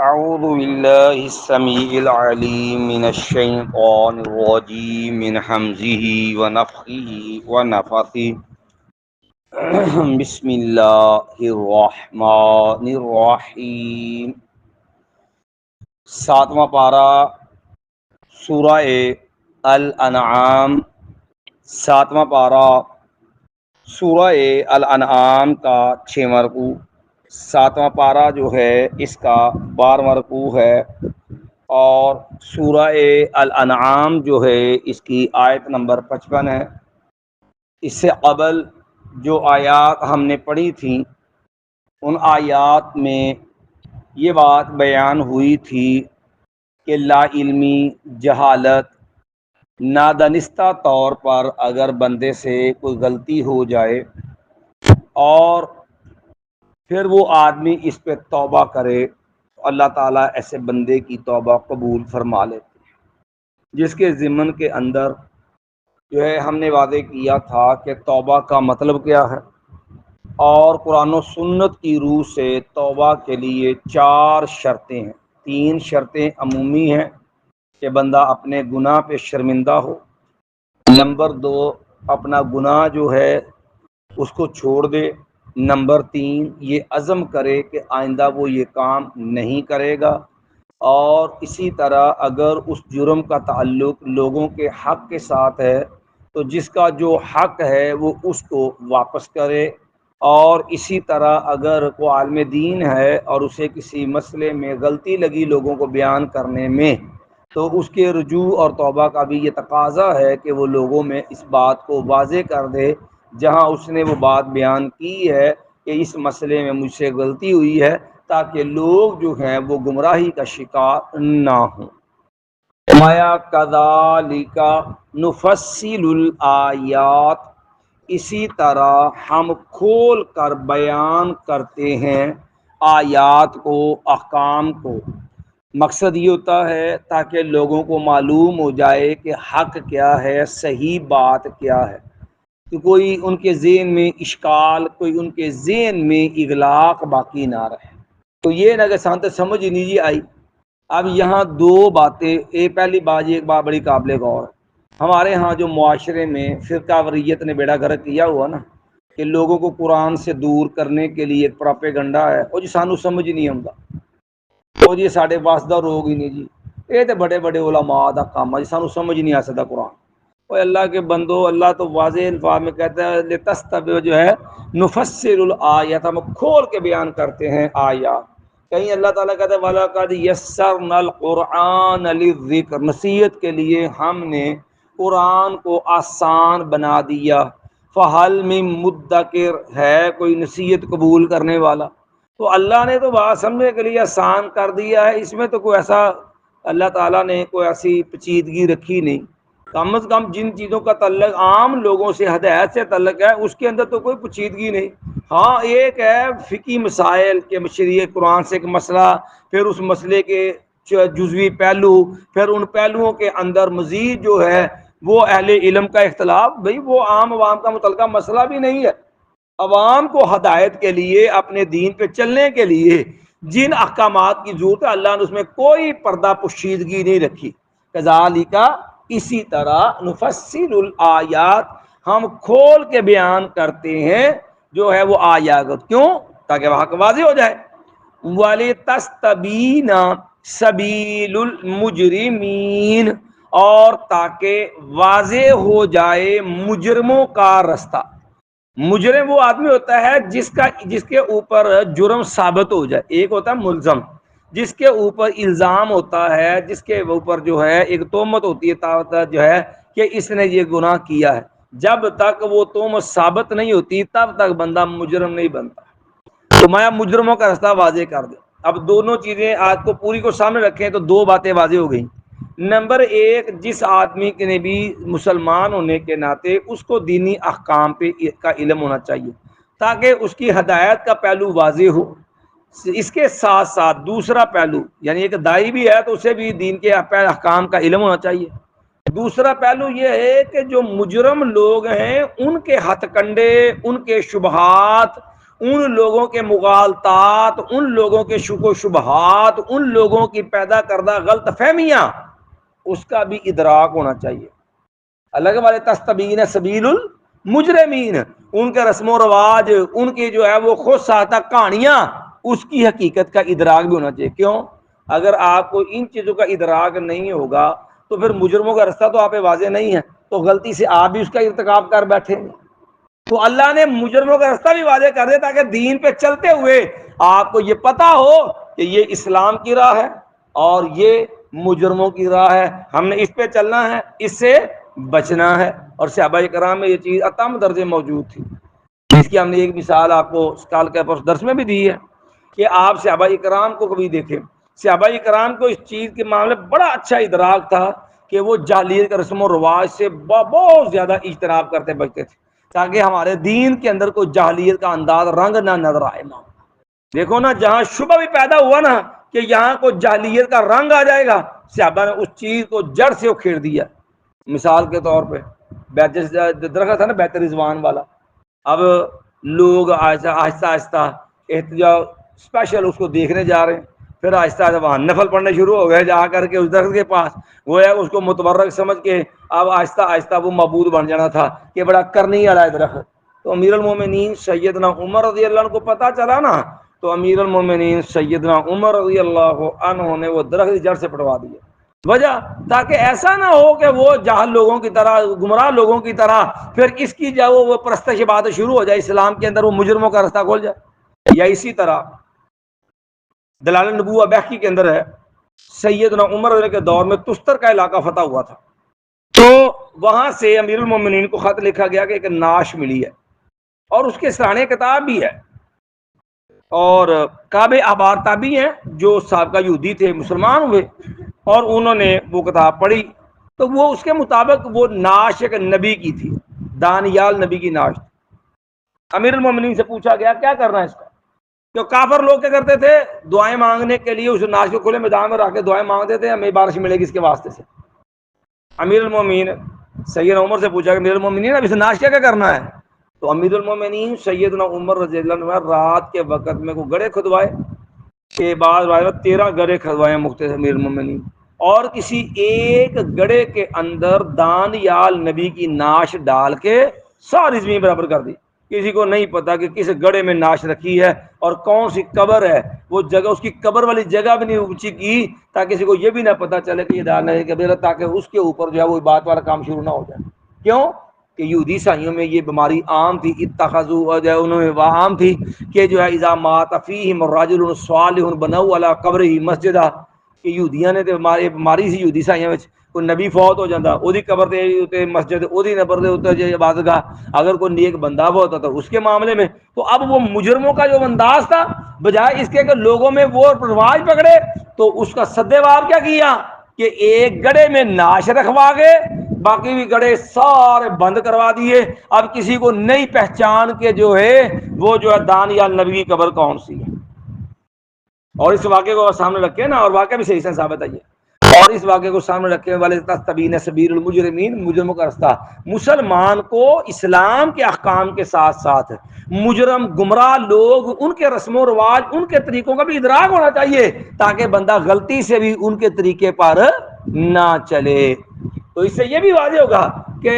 أعوذ بالله السميع العليم من الشيطان الرجيم من همزه ونفخه ونفثه بسم الله الرحمن الرحیم۔ ساتواں پارہ سورہ الانعام، ساتواں پارہ سورہ الانعام کا 6واں رکوع، ساتواں پارہ جو ہے اس کا 12واں رکوع ہے، اور سورہ الانعام جو ہے اس کی آیت نمبر 55 ہے۔ اس سے قبل جو آیات ہم نے پڑھی تھیں ان آیات میں یہ بات بیان ہوئی تھی کہ لا علمی، جہالت، نادانستہ طور پر اگر بندے سے کوئی غلطی ہو جائے اور پھر وہ آدمی اس پہ توبہ کرے تو اللہ تعالیٰ ایسے بندے کی توبہ قبول فرما لیتے ہیں، جس کے ضمن کے اندر جو ہے ہم نے واضح کیا تھا کہ توبہ کا مطلب کیا ہے، اور قرآن و سنت کی روح سے توبہ کے لیے 4 شرطیں ہیں۔ 3 شرطیں عمومی ہیں کہ بندہ اپنے گناہ پہ شرمندہ ہو، نمبر 2 اپنا گناہ جو ہے اس کو چھوڑ دے، نمبر 3 یہ عزم کرے کہ آئندہ وہ یہ کام نہیں کرے گا، اور اسی طرح اگر اس جرم کا تعلق لوگوں کے حق کے ساتھ ہے تو جس کا جو حق ہے وہ اس کو واپس کرے، اور اسی طرح اگر کوئی عالم دین ہے اور اسے کسی مسئلے میں غلطی لگی لوگوں کو بیان کرنے میں تو اس کے رجوع اور توبہ کا بھی یہ تقاضا ہے کہ وہ لوگوں میں اس بات کو واضح کر دے جہاں اس نے وہ بات بیان کی ہے کہ اس مسئلے میں مجھ سے غلطی ہوئی ہے، تاکہ لوگ جو ہیں وہ گمراہی کا شکار نہ ہوں۔ مایا کذالک نفصل الآیات، اسی طرح ہم کھول کر بیان کرتے ہیں آیات کو، احکام کو۔ مقصد یہ ہوتا ہے تاکہ لوگوں کو معلوم ہو جائے کہ حق کیا ہے، صحیح بات کیا ہے، کہ کوئی ان کے ذہن میں اشکال، کوئی ان کے ذہن میں اغلاق باقی نہ رہے۔ تو یہ نہ کہ سانتے سمجھ ہی نہیں آئی۔ اب یہاں 2 باتیں، پہلی بات یہ ایک بات بڑی قابل غور ہے، ہمارے ہاں جو معاشرے میں فرقہ واریت نے بیڑا گرک کیا ہوا نا کہ لوگوں کو قرآن سے دور کرنے کے لیے ایک پراپیگنڈا ہے، وہ جی سانو سمجھ نہیں آتا، وہ جی ساڈے واسطہ روگ ہی نہیں جی، یہ تو بڑے بڑے علماء دا کام ہے جی، سانو سمجھ نہیں آ سکتا قرآن۔ وہ اللہ کے بندو، اللہ تو واضح الفاظ میں کہتا ہے لتستبیع جو ہے نفصل الآیات، ہم کھول کے بیان کرتے ہیں آیات۔ کہیں اللہ تعالیٰ کہتا ہے وَلَقَدْ يَسَّرْنَا الْقُرْآنَ لِلذِّكْرِ، نصیحت کے لیے ہم نے قرآن کو آسان بنا دیا۔ فَهَلْ مِن مُدَّكِرٍ، ہے کوئی نصیحت قبول کرنے والا؟ تو اللہ نے تو بات سمجھنے کے لیے آسان کر دیا ہے، اس میں تو کوئی ایسا اللہ تعالیٰ نے کوئی ایسی پیچیدگی رکھی نہیں۔ کم از کم جن چیزوں کا تعلق عام لوگوں سے، ہدایت سے تعلق ہے، اس کے اندر تو کوئی پیچیدگی نہیں۔ ہاں ایک ہے فقہی مسائل کے شریعہ قرآن سے ایک مسئلہ، پھر اس مسئلے کے جزوی پہلو، پھر ان پہلوؤں کے اندر مزید جو ہے وہ اہل علم کا اختلاف، بھئی وہ عام عوام کا متعلقہ مسئلہ بھی نہیں ہے۔ عوام کو ہدایت کے لیے، اپنے دین پہ چلنے کے لیے جن احکامات کی ضرورت ہے اللہ نے اس میں کوئی پردہ پوشیدگی نہیں رکھی۔ کذالک، اسی طرح نفصل الآیات، ہم کھول کے بیان کرتے ہیں جو ہے وہ آیات، کیوں؟ تاکہ وہ حق واضح ہو جائے۔ وَلِتَسْتَبِینَ سَبِیلُ الْمُجْرِمِینَ، اور تاکہ واضح ہو جائے مجرموں کا رستہ۔ مجرم وہ آدمی ہوتا ہے جس کے اوپر جرم ثابت ہو جائے۔ ایک ہوتا ہے ملزم، جس کے اوپر الزام ہوتا ہے، جس کے اوپر جو ہے ایک تہمت ہوتی ہے جو ہے کہ اس نے یہ گناہ کیا ہے، جب تک وہ تہمت ثابت نہیں ہوتی تب تک بندہ مجرم نہیں بنتا۔ تو میں مجرموں کا راستہ واضح کر دیں۔ اب دونوں چیزیں آج کو پوری کو سامنے رکھیں تو 2 باتیں واضح ہو گئیں۔ نمبر 1، جس آدمی کے نے بھی مسلمان ہونے کے ناطے اس کو دینی احکام پہ کا علم ہونا چاہیے تاکہ اس کی ہدایت کا پہلو واضح ہو۔ اس کے ساتھ ساتھ دوسرا پہلو، یعنی ایک دائی بھی ہے تو اسے بھی دین کے احکام کا علم ہونا چاہیے۔ دوسرا پہلو یہ ہے کہ جو مجرم لوگ ہیں ان کے ہتھ کنڈے، ان کے شبہات، ان لوگوں کے مغالطات، ان لوگوں کے شک و شبہات، ان لوگوں کی پیدا کردہ غلط فہمیاں، اس کا بھی ادراک ہونا چاہیے۔ الگ والے تستبین سبیل المجرمین، ان کے رسم و رواج، ان کی جو ہے وہ خود ساختہ کہانیاں، اس کی حقیقت کا ادراک بھی ہونا چاہیے۔ کیوں؟ اگر آپ کو ان چیزوں کا ادراک نہیں ہوگا تو پھر مجرموں کا رستہ تو آپ پہ واضح نہیں ہے، تو غلطی سے آپ بھی اس کا ارتکاب کر بیٹھے۔ تو اللہ نے مجرموں کا راستہ بھی واضح کر دیا تاکہ دین پہ چلتے ہوئے آپ کو یہ پتا ہو کہ یہ اسلام کی راہ ہے اور یہ مجرموں کی راہ ہے، ہم نے اس پہ چلنا ہے، اس سے بچنا ہے۔ اور صحابہ کرام میں یہ چیز اتم درجے موجود تھی۔ اس کی ہم نے ایک مثال آپ کو کال کے درس میں بھی دی ہے کہ آپ صحابہ کرام کو کبھی دیکھیں، صحابہ کرام کو اس چیز کے معاملے بڑا اچھا ادراک تھا کہ وہ جاہلیت کے رسم و رواج سے بہت زیادہ اجتناب کرتے بچتے تھے تاکہ ہمارے دین کے اندر کوئی جاہلیت کا انداز رنگ نہ نظر آئے۔ دیکھو نا، جہاں شبہ بھی پیدا ہوا نا کہ یہاں کوئی جاہلیت کا رنگ آ جائے گا، صحابہ نے اس چیز کو جڑ سے اکھیڑ دیا۔ مثال کے طور پہ درخت ہے نا بیت رضوان والا، اب لوگ آہستہ آہستہ احتجاج اسپیشل اس کو دیکھنے جا رہے ہیں، پھر آہستہ آہستہ وہاں نفل پڑھنے شروع ہو گئے جا کر کے اس درخت کے پاس، وہ ہے اس کو متبرک سمجھ کے اب آہستہ آہستہ وہ معبود بن جانا تھا کہ بڑا کرنی والا ہے درخت۔ تو امیر المومنین سیدنا عمر رضی اللہ عنہ کو پتہ چلا نا، تو امیر المومنین سیدنا عمر رضی اللہ عنہ نے وہ درخت جڑ سے پڑوا دیا۔ وجہ تاکہ ایسا نہ ہو کہ وہ جاہل لوگوں کی طرح، گمراہ لوگوں کی طرح پھر اس کی جو وہ پرستش باتیں شروع ہو جائے، اسلام کے اندر وہ مجرموں کا راستہ کھول جائے۔ یا اسی طرح دلائل النبوہ بحقی کے اندر ہے، سیدنا عمر کے دور میں تستر کا علاقہ فتح ہوا تھا، تو وہاں سے امیر المومنین کو خط لکھا گیا کہ ایک نعش ملی ہے اور اس کے سرانے کتاب بھی ہے، اور کعب احبار تابعی ہیں جو سابقہ یہودی تھے، مسلمان ہوئے اور انہوں نے وہ کتاب پڑھی، تو وہ اس کے مطابق وہ نعش ایک نبی کی تھی، دانیال نبی کی نعش تھی۔ امیر المومنین سے پوچھا گیا کیا کرنا ہے اس کا؟ تو کافر لوگ کیا کرتے تھے، دعائیں مانگنے کے لیے اس نعش کو کھلے میدان میں رکھ کے دعائیں مانگتے تھے، ہمیں بارش ملے گی اس کے واسطے سے۔ امیر المومنین سیدنا عمر سے پوچھا کہ امیر المومنین اب اس نعش کیا کرنا ہے؟ تو امیر المومنین سیدنا عمر رضی اللہ عنہ رات کے وقت میں کو گڑھے کھدوائے کہ بعض 13 گڑھے کھدوائے مختصر امیر المومنین، اور کسی ایک گڑھے کے اندر دانیال نبی کی نعش ڈال کے ساری زمین برابر کر دی۔ کسی کو نہیں پتا کہ کس گڑھے میں نعش رکھی ہے اور کون سی قبر ہے، وہ جگہ اس کی قبر والی جگہ بھی نہیں اونچی کی تاکہ کسی کو یہ بھی نہ پتا چلے کہ یہ دانیال کی قبر، تاکہ اس کے اوپر جو ہے وہ بات والا کام شروع نہ ہو جائے۔ کیوں کہ یہودی عیسائیوں میں یہ بیماری عام تھی، اتخذوا جو ہے انہوں نے وہ عام تھی کہ جو ہے اذا مات فیہم الرجل صالح بنوا علی قبرہ مسجدہ، کہ یہودیاں نے تے بیماری سی یہودی عیسائیوں وچ، کوئی نبی فوت ہو جاتا اودی قبر تے مسجد، اودی قبر دے اوتے جو عبادت گاہ، اگر کوئی نیک بندہ وہ ہوتا تو اس کے معاملے میں۔ تو اب وہ مجرموں کا جو انداز تھا، بجائے اس کے کہ لوگوں میں وہ رواج پکڑے، تو اس کا سدباب کیا کیا کہ ایک گڑھے میں نعش رکھوا گئے، باقی بھی گڑھے سارے بند کروا دیے۔ اب کسی کو نہیں پہچان کے جو ہے وہ جو ہے دانیال نبی کی قبر کون سی ہے۔ اور اس واقعے کو سامنے رکھے نا، اور واقعہ بھی صحیح سے ثابت ہے یہ، اور اس واقعے کو سامنے رکھے والے تستبین سبیل المجرمین، مجرموں کا راستہ۔ مسلمان کو اسلام کے احکام کے ساتھ ساتھ مجرم گمراہ لوگ ان کے رسم و رواج، ان کے طریقوں کا بھی ادراک ہونا چاہیے تاکہ بندہ غلطی سے بھی ان کے طریقے پر نہ چلے۔ تو اس سے یہ بھی واضح ہوگا کہ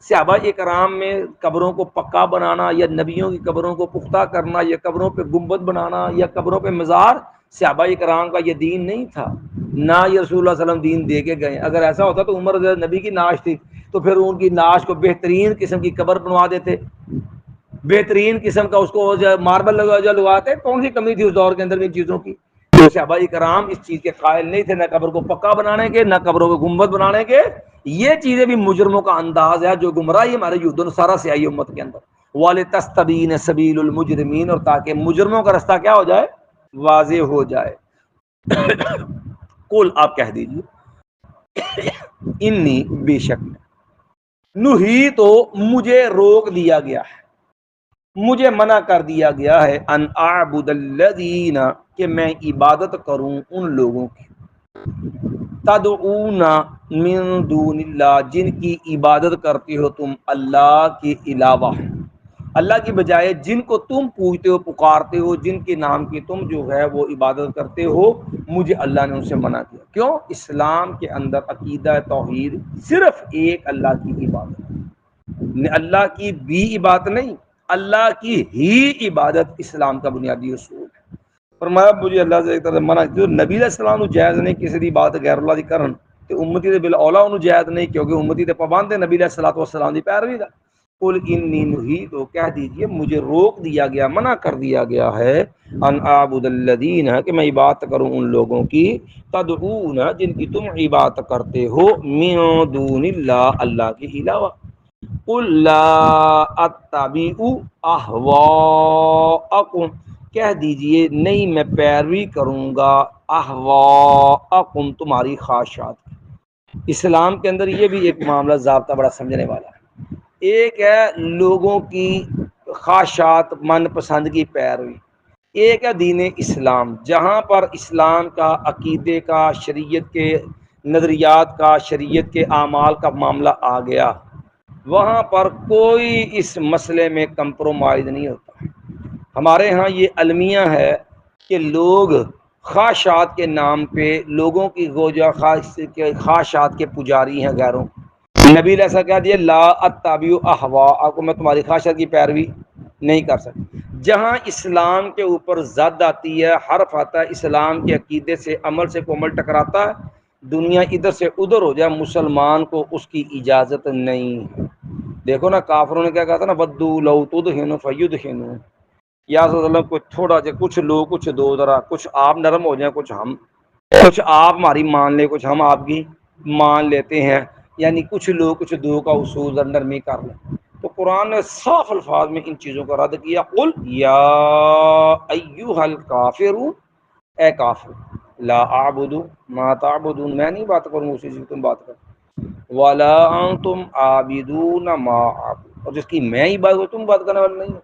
صحابہ کرام میں قبروں کو پکا بنانا یا نبیوں کی قبروں کو پختہ کرنا یا قبروں پہ گنبد بنانا یا قبروں پہ مزار، صحابہ کرام کا یہ دین نہیں تھا، نہ یہ رسول اللہ صلی اللہ علیہ وسلم دین دے کے گئے۔ اگر ایسا ہوتا تو عمر نبی کی نعش تھی تو پھر ان کی نعش کو بہترین قسم کی قبر بنوا دیتے، بہترین قسم کا اس کو ماربل لگواتے۔ کون سی کمی تھی اس دور کے اندر ان چیزوں کی؟ تو صحابہ کرام اس چیز کے قائل نہیں تھے، نہ قبر کو پکا بنانے کے، نہ قبروں کو گنبد بنانے کے۔ یہ چیزیں بھی مجرموں کا انداز ہے جو گمراہی ہمارے یہود و نصارہ سے آئی امت کے اندر۔ وَلِتَسْتَبِينَ سَبِيلُ الْمُجْرِمِينَ، اور تاکہ مجرموں کا راستہ کیا ہو جائے، واضح ہو جائے۔ قل، آپ کہہ دیجیے، انی، بے شک میں، نہی تو مجھے روک دیا گیا ہے، مجھے منع کر دیا گیا ہے، ان اعبد الذین، کہ میں عبادت کروں ان لوگوں کی، تدعون من دون اللہ، جن کی عبادت کرتے ہو تم اللہ کے علاوہ، اللہ کی بجائے جن کو تم پوجتے ہو پکارتے ہو، جن کے نام کی تم جو ہے وہ عبادت کرتے ہو، مجھے اللہ نے ان سے منع کیا۔ کیوں؟ اسلام کے اندر عقیدہ توحید صرف ایک اللہ کی عبادت، اللہ کی بھی عبادت نہیں، اللہ کی ہی عبادت اسلام کا بنیادی اصول ہے۔ فرمایا مجھے اللہ سے ایک طرح منع، جو نبی علیہ السلام نو جائز نہیں کسی دی بات غیر اللہ دی کرن تے امتی دے بالاولا انہوں جائز نہیں، کیونکہ امتی دے پابند ہے نبی علیہ الصلوۃ والسلام دی پیروی دا۔ قل انی نہیت، تو کہہ دیجئے مجھے روک دیا گیا، منع کر دیا گیا ہے، ان اعبد الذین، کہ میں عبادت کروں ان لوگوں کی، تدعون، جن کی تم عبادت کرتے ہو، من دون اللہ، اللہ کے علاوہ۔ قل لا اتبع اہواءکم، کہہ دیجئے نہیں میں پیروی کروں گا، اہواءکم، تمہاری خواہشات۔ اسلام کے اندر یہ بھی ایک معاملہ ضابطہ بڑا سمجھنے والا ہے۔ ایک ہے لوگوں کی خواہشات من پسند کی پیروی، ایک ہے دین اسلام، جہاں پر اسلام کا، عقیدے کا، شریعت کے نظریات کا، شریعت کے اعمال کا معاملہ آ گیا، وہاں پر کوئی اس مسئلے میں کمپرومائز نہیں ہوتا۔ ہمارے ہاں یہ المیہ ہے کہ لوگ خواہشات کے نام پہ لوگوں کی گوجہ خواہشات کے پجاری ہیں غیروں۔ نبی نے ایسا کہہ دیا، لا اتبع اہواءکم، میں تمہاری خواہشات کی پیروی نہیں کر سکتا۔ جہاں اسلام کے اوپر زد آتی ہے، حرف آتا ہے اسلام کے عقیدے سے، عمل سے کوئی عمل ٹکراتا ہے، دنیا ادھر سے ادھر ہو جائے، مسلمان کو اس کی اجازت نہیں۔ دیکھو نا کافروں نے کیا کہا تھا نا، ودوا لو تدہن فیدہنون، یا رسول اللہ کچھ تھوڑا جا، کچھ لو کچھ دو، ذرا کچھ آپ نرم ہو جائیں، کچھ ہم، کچھ آپ ہماری مان لیں، کچھ ہم آپ کی مان لیتے ہیں، یعنی کچھ لو کچھ دو کا اصول نرمی کر لیں۔ تو قرآن نے صاف الفاظ میں ان چیزوں کا رد کیا، قل یا ایھا الکافرون، اے کافر، لا اعبد ما تعبدون، میں نہیں بات کروں اسی سے تم بات کرو، ولا انتم عابدون ما اعبد، اور جس کی میں ہی بات کروں تم بات کرنے والے نہیں ہو۔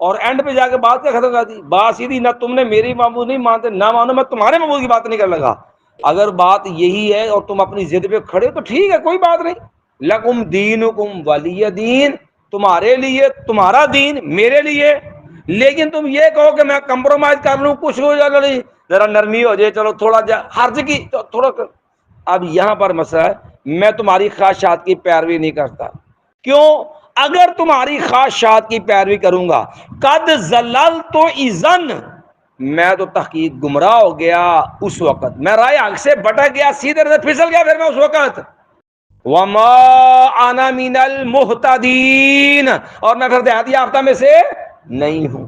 اور اینڈ پہ جا کے بات کیا ختم کر دی، بات سیدھی، نہ تم نے میری معبود نہیں مانتے، نہ مانو میں تمہارے معبود کی بات نہیں کرنے لگا۔ اگر بات یہی ہے اور تم اپنی ضد پہ کھڑے ہو تو ٹھیک ہے، کوئی بات نہیں، لکم دینکم ولی دین، تمہارے لیے تمہارا دین، میرے لیے۔ لیکن تم یہ کہو کہ میں کمپرومائز کر لوں، کچھ ہو جائے، نہیں ذرا نرمی ہو جائے، چلو تھوڑا جا حرج کی تو تھوڑا کر۔ اب یہاں پر مسئلہ ہے، میں تمہاری خواہشات کی پیروی نہیں کرتا۔ کیوں؟ اگر تمہاری خواہشات کی پیروی کروں گا، قد ضللت اذن، میں تو تحقیق گمراہ ہو گیا اس وقت، میں رائے حق سے بھٹک گیا، سیدھے سے پھسل گیا پھر میں اس وقت۔ وما انا من المہتدین، اور میں پھر ہدایت یافتہ میں سے نہیں ہوں۔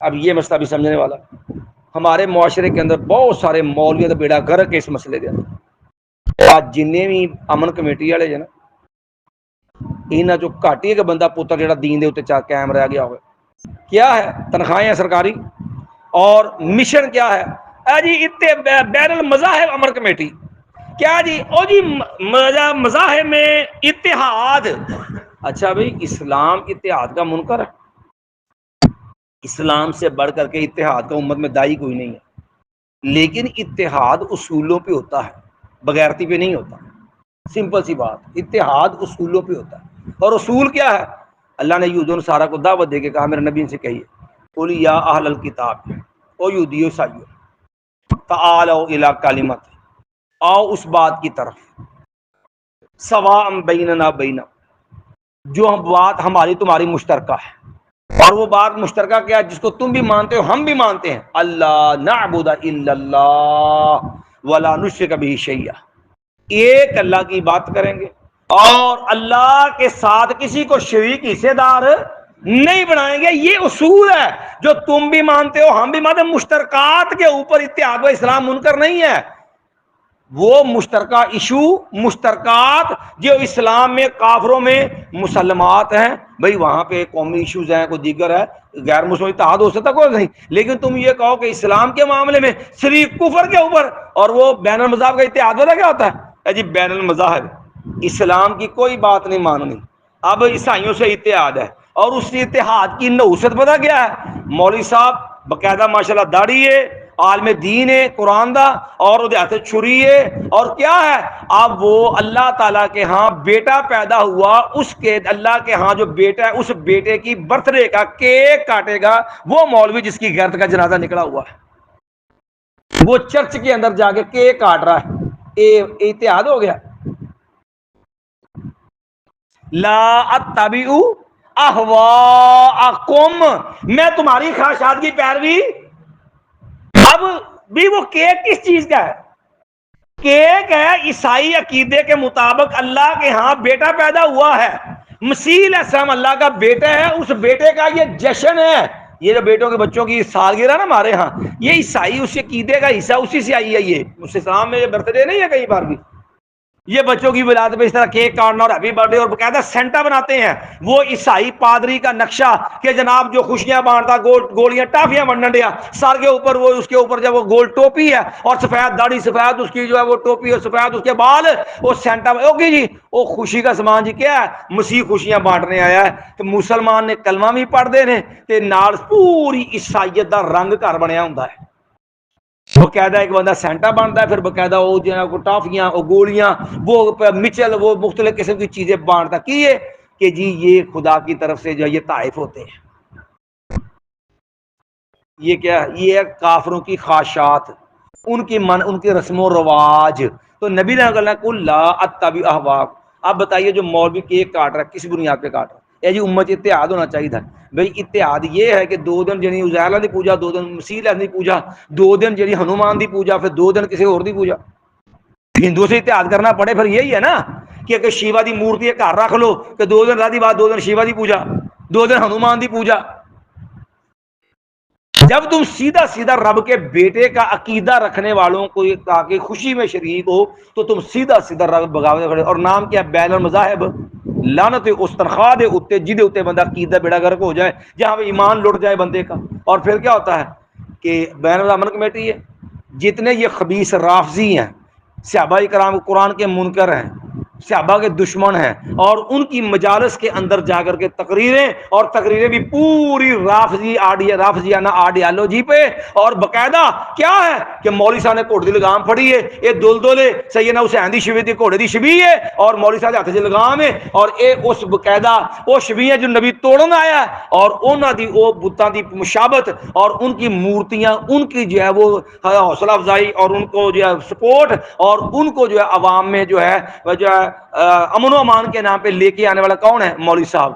اب یہ مسئلہ بھی سمجھنے والا، ہمارے معاشرے کے اندر بہت سارے مولوی بیڑا گرک اس مسئلے کے اندر۔ آج جنہیں بھی امن کمیٹی والے نا، انہاں جو گھٹ ہی کہ بندہ پتر جڑا دین دے اوتے چا قائم رہ گیا ہوئے، کیا ہے تنخواہیں سرکاری، اور مشن کیا ہے، اے جی بین المذاہب امن کمیٹی، کیا جی او جی مذاہب میں اتحاد۔ اچھا بھئی، اسلام اتحاد کا منکر ہے؟ اسلام سے بڑھ کر کے اتحاد کا امت میں داعی کوئی نہیں ہے، لیکن اتحاد اصولوں پہ ہوتا ہے، بغیرتی پہ نہیں ہوتا۔ سمپل سی بات، اتحاد اصولوں پہ ہوتا ہے، اور اصول کیا ہے؟ اللہ نے یہود و نصارہ کو دعوت دے کے کہا، میرے نبی سے کہیے، قل یا اہل الکتاب، او یہودیو عیسائیو، تعالوا الی کلمۃ، آؤ اس بات کی طرف، سواء بیننا بینکم، جو بات ہماری تمہاری مشترکہ ہے، اور وہ بات مشترکہ کیا ہے؟ جس کو تم بھی مانتے ہو ہم بھی مانتے ہیں، اللہ نعبد الا اللہ ولا نشرک بہ شیئا، ایک اللہ کی بات کریں گے اور اللہ کے ساتھ کسی کو شریک حصے دار نہیں بنائیں گے۔ یہ اصول ہے جو تم بھی مانتے ہو ہم بھی مانتے ہیں۔ مشترکات کے اوپر اتحاد و اسلام منکر نہیں ہے، وہ مشترکہ ایشو، مشترکات جو اسلام میں کافروں میں مسلمات ہیں، بھئی وہاں پہ قومی ایشوز ہیں، کوئی دیگر ہے، غیر مسلم اتحاد ہو سکتا کوئی نہیں، لیکن تم یہ کہو کہ اسلام کے معاملے میں صرف کفر کے اوپر اور وہ بین المذاہب کا اتحاد ہوتا کیا ہوتا ہے؟ جی بین المذاہب، اسلام کی کوئی بات نہیں ماننی، اب عیسائیوں سے اتحاد ہے، اور اس اتحاد کی نحوست پتہ کیا ہے؟ مولوی صاحب باقاعدہ ماشاءاللہ داڑھی ہے عالم دین ہے قرآن دا اور وہ ہاتھ چھری ہے اور کیا ہے اب وہ اللہ تعالیٰ کے ہاں بیٹا پیدا ہوا اس کے اللہ کے ہاں جو بیٹا ہے اس بیٹے کی برتھ ڈے کا کیک کاٹے گا وہ مولوی جس کی غیرت کا جنازہ نکلا ہوا ہے، وہ چرچ کے اندر جا کے کیک کاٹ رہا ہے، یہ اتحاد ہو گیا۔ لا اتبع اہواءکم، میں تمہاری خواہشات کی پیروی۔ اب بھی وہ کیک کس چیز کا ہے؟ کیک ہے عیسائی عقیدے کے مطابق اللہ کے ہاں بیٹا پیدا ہوا ہے، مسیح علیہ السلام اللہ کا بیٹا ہے، اس بیٹے کا یہ جشن ہے۔ یہ جو بیٹوں کے بچوں کی سالگرہ نا ہمارے ہاں، یہ عیسائی اس عقیدے کا حصہ اسی سے آئی ہے، یہ اس اسلام میں یہ برتھ ڈے نہیں ہے کئی بار بھی، یہ بچوں کی ولادت پہ اس طرح کیک کاٹنا اور ہیپی برتھ ڈے اور باقاعدہ سینٹا بناتے ہیں، وہ عیسائی پادری کا نقشہ کہ جناب جو خوشیاں بانٹتا گولیاں ٹافیاں بننے دیا، سر کے اوپر وہ اس کے اوپر جب وہ گول ٹوپی ہے اور سفید داڑھی سفید اس کی جو ہے وہ ٹوپی اور سفید اس کے بال، وہ سینٹا اوکے جی وہ خوشی کا سامان جی کیا ہے، مسیح خوشیاں بانٹنے آیا ہے۔ تو مسلمان نے کلمہ بھی پڑھ دے نے تے نال پوری عیسائیت دا رنگ گھر بنیا ہوندا ہے، باقاعدہ ایک بندہ سینٹا بنتا ہے، پھر باقاعدہ وہ جو ہے ٹافیاں وہ گولیاں وہ مچل وہ مختلف قسم کی چیزیں بانٹتا کیے کہ جی یہ خدا کی طرف سے جو ہے یہ تحائف ہوتے ہیں۔ یہ کیا یہ ہے کافروں کی خواہشات، ان کی ان کے رسم و رواج۔ تو نبی نے کہا قل لا اتبع اہواءکم، اب بتائیے جو مولوی کیک کاٹ رہا ہے کس بنیاد پہ کاٹ رہا ہے؟ یہ جی امت اتحاد ہونا چاہیے تھا بھئی، اتحاد یہ ہے کہ 2 دن جنی عزیرہ دی پوجا، 2 دن مسیح دی پوجا، 2 دن جنی ہنومان دی پوجا، پھر 2 دن کسی اور دی پوجا۔ ہندو سے اتحاد کرنا پڑے پھر یہی ہے نا کہ شیوا دی مورتی ہے گھر رکھ لو کہ 2 دن رات دی بعد 2 دن شیوا دی پوجا، 2 دن ہنومان دی پوجا۔ جب تم سیدھا سیدھا رب کے بیٹے کا عقیدہ رکھنے والوں کو تاکہ خوشی میں شریک ہو تو تم سیدھا سیدھا رب بغاوت کھڑے، اور نام کیا بین المذاہب، لعنت اس تنخواہ دے اتے جدے اتے بندہ عقیدہ بیڑا گرک ہو جائے، جہاں پہ ایمان لٹ جائے بندے کا۔ اور پھر کیا ہوتا ہے کہ بین المذاہب کمیٹی ہے، جتنے یہ خبیث رافضی ہیں، صحابہ کرام قرآن کے منکر ہیں، صحابہ کے دشمن ہیں، اور ان کی مجالس کے اندر جا کر کے تقریریں بھی پوری رافضیانہ آئیڈیالوجی پہ، اور باقاعدہ کیا ہے کہ مولوی صاحب نے گھوڑے دی لگام پھڑی ہے، یہ دلدلے سیدنا حسین دی شبیہ دی گھوڑے دی شبیہ ہے، اور مولوی صاحب ہاتھ سے لگام ہے، اور اے اس باقاعدہ وہ شبیہ جو نبی توڑن آیا ہے، اور انہاں دی وہ بتاں دی مشابت اور ان کی مورتیاں، ان کی جو ہے وہ حوصلہ افزائی اور ان کو جو ہے سپورٹ، اور ان کو جو ہے عوام میں جو ہے امن و امان کے نام پہ لے کے آنے والا کون ہے؟ مولوی صاحب۔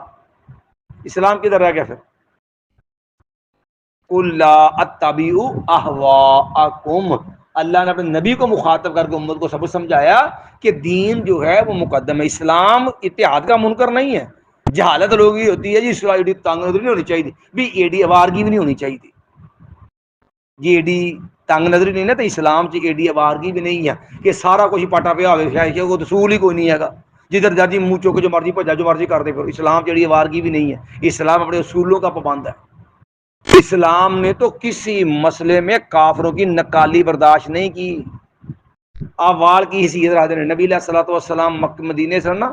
اسلام کدھر رہ گیا پھر؟ قل لا اتبع اہواءکم، اللہ نے اپنے نبی کو مخاطب کر کے امت کو سبق سمجھایا کہ دین جو ہے وہ مقدم ہے، اسلام اتحاد کا منکر نہیں ہے۔ جہالت لوگ ہی ہوتی ہے جی، اس ایڈی تنگ نظری نہیں ہونی چاہیے بھی، ایڈی آوارگی بھی نہیں ہونی چاہیے جی، ایڈی تنگ نظری نہیں نا، تو اسلام چ ایڈی آوارگی بھی نہیں ہے کہ سارا کچھ پاٹا پیا ہوئے، وہ اصول ہی کوئی نہیں ہے گا، جدھر جاتی منہ چوک جو مرضی بھجا جو مرضی کر دے۔ پھر اسلام جڑی آوارگی بھی نہیں ہے، اسلام اپنے اصولوں کا پابند ہے۔ اسلام نے تو کسی مسئلے میں کافروں کی نکالی برداشت نہیں کی، آپ وال کی حیثیت رکھتے ہیں۔ نبی علیہ الصلوۃ والسلام مدینے سے نا،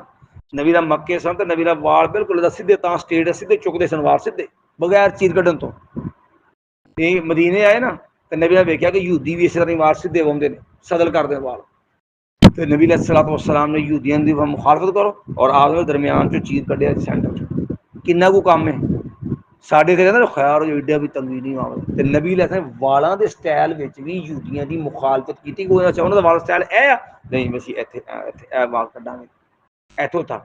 نبی علیہ مکے سے تو نبی علیہ وال بالکل سیدھے تاں سٹیٹ سیدھے چکتے سنوار سیدھے بغیر چیر کڈن تو۔ مدینے آئے نا تو نبی نے دیکھا کہ یہودی بھی اس طرح وال سیدھے ہوندے نے، صدل کر دے وال۔ تو نبی علیہ الصلوۃ والسلام نے یہودیاں دی مخالفت کرو، اور آپ نے درمیان چ چیر کڈیا سینٹر چ، کنا کو کام ہے ساڈے تے کہندا خیال جو ایڈا بھی تنگی نہیں آوے۔ تے نبی علیہ السلام والاں دے سٹائل وچ بھی یہودیاں دی مخالفت کیتی، کوئی چاہنا دا والا سٹائل اے نہیں، بس ایتھے اے وال کڈاں گے ایتھوں تک۔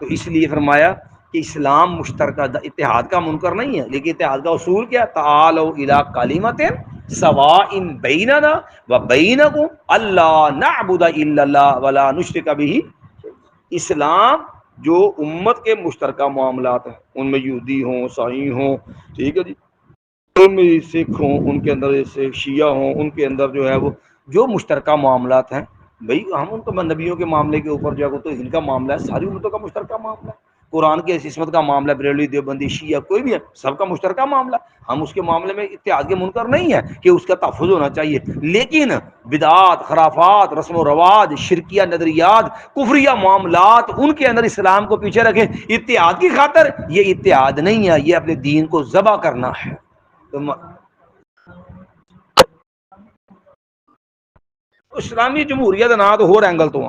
تو اس لیے فرمایا کہ اسلام مشترکہ اتحاد کا منکر نہیں ہے، لیکن اتحاد کا اصول کیا؟ تعالوا الی کلمۃ سواء بیننا وبینکم الا نعبد الا اللہ ولا نشرک بہ۔ اسلام جو امت کے مشترکہ معاملات ہیں، ان میں یہودی ہوں، عیسائی ہوں، ٹھیک ہے جی، ان میں سکھ ہوں، ان کے اندر جیسے شیعہ ہوں، ان کے اندر جو ہے وہ جو مشترکہ معاملات ہیں، بھئی ہم ان کو نبیوں کے معاملے کے اوپر جو ہے تو ان کا معاملہ ہے، ساری امتوں کا مشترکہ معاملہ ہے۔ قرآن کی عصمت کا معاملہ، بریلوی دیوبندی شیعہ کوئی بھی ہے، سب کا مشترکہ معاملہ، ہم اس کے معاملے میں اتحاد کے منکر نہیں ہے کہ اس کا تحفظ ہونا چاہیے، لیکن بدعات، خرافات، رسم و رواج، شرکیہ نظریات، کفریہ معاملات، ان کے اندر اسلام کو پیچھے رکھیں اتحاد کی خاطر، یہ اتحاد نہیں ہے، یہ اپنے دین کو ذبح کرنا ہے۔ تو اسلامی جمہوریت نہ تو ہور اینگل تو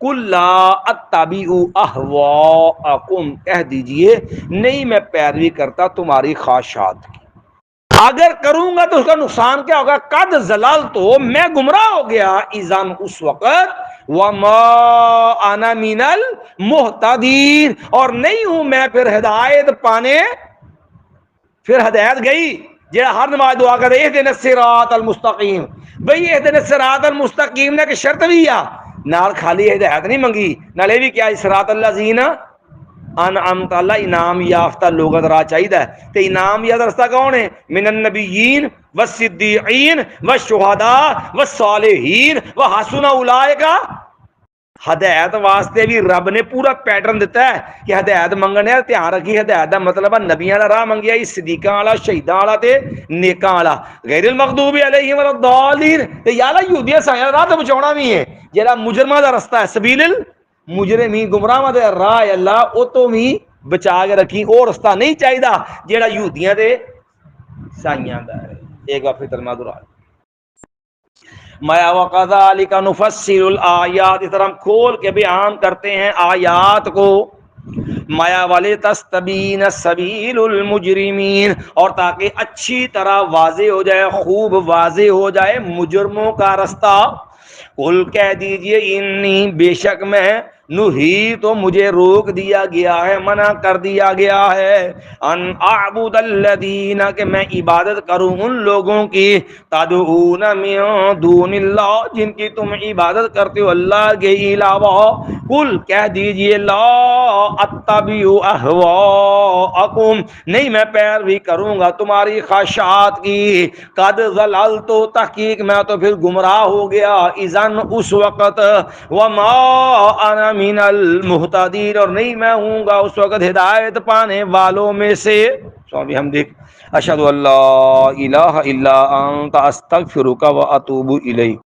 کل لا اتبع اہواءکم، کہہ دیجئے نہیں میں پیروی کرتا تمہاری خواہشات کی، اگر کروں گا تو اس کا نقصان کیا ہوگا؟ قد زلال، تو میں گمراہ ہو گیا، اذن اس وقت، وما انا من المہتدین، اور نہیں ہوں میں پھر ہدایت پانے، پھر ہدایت گئی جہاں ہر نماز دعا کرے اہدنا الصراط المستقیم، بھئی اہدنا الصراط المستقیم نے کہ شرط بھی آ نال خالی ہدایت نہیں منگی، نالے بھی کیا صراط الذین انعمت، اللہ انعام یافتہ لوگوں کا راہ چاہیے، تے انعام یافتہ رستہ کون ہے؟ من النبیین والصدیقین والشہداء والصالحین وحسن اولئک، ہدایت واسطے بھی رب نے پورا پیٹرن دیتا ہے کہ ہدایت منگنے دھیان رکھی، ہدایت دا مطلب ہے نبیاں دا راہ منگیا، صدیقاں والا، شہیداں والا تے نیکاں والا، غیر المغضوب علیہم ولا الضالین، تے یالا یہودیاں سایاں راہ تے بچاونا بھی ہے، جڑا مجرماں دا رستہ ہے سبیل المجرمین، گمراہاں دا راہ ہے اللہ او تو بھی بچا کے رکھی، او رستہ نہیں چاہیے جڑا یہودیاں دے سائیاں دا ہے۔ ایک بار پھر ترجمہ دوران مَا وَكَذَلِكَ نُفَصِّلُ الْآيَاتِ، اس طرح ہم کھول کے بیان کرتے ہیں آیات کو، مَا وَلِتَسْتَبِينَ سَبِيلُ الْمُجْرِمِينَ، اور تاکہ اچھی طرح واضح ہو جائے، خوب واضح ہو جائے مجرموں کا رستہ، قل کہہ دیجئے انی بے شک میں، نہی تو مجھے روک دیا گیا ہے، منع کر دیا گیا ہے، ان اعبد الذین، کہ میں عبادت کروں ان لوگوں کی، تدعون من دون اللہ، جن کی تم عبادت کرتے ہو اللہ کے علاوہ، قل کہہ دیجئے لا اتبع اہواءکم، نہیں میں پیروی کروں گا تمہاری خواہشات کی، قد ضللت، تحقیق میں تو پھر گمراہ ہو گیا، اذن اس وقت، وما انا من المہتدین، اور نہیں میں ہوں گا اس وقت ہدایت پانے والوں میں سے۔ سبحان حمدک، اشہد ان لا الہ الا انت، استغفرک و اتوب الیک۔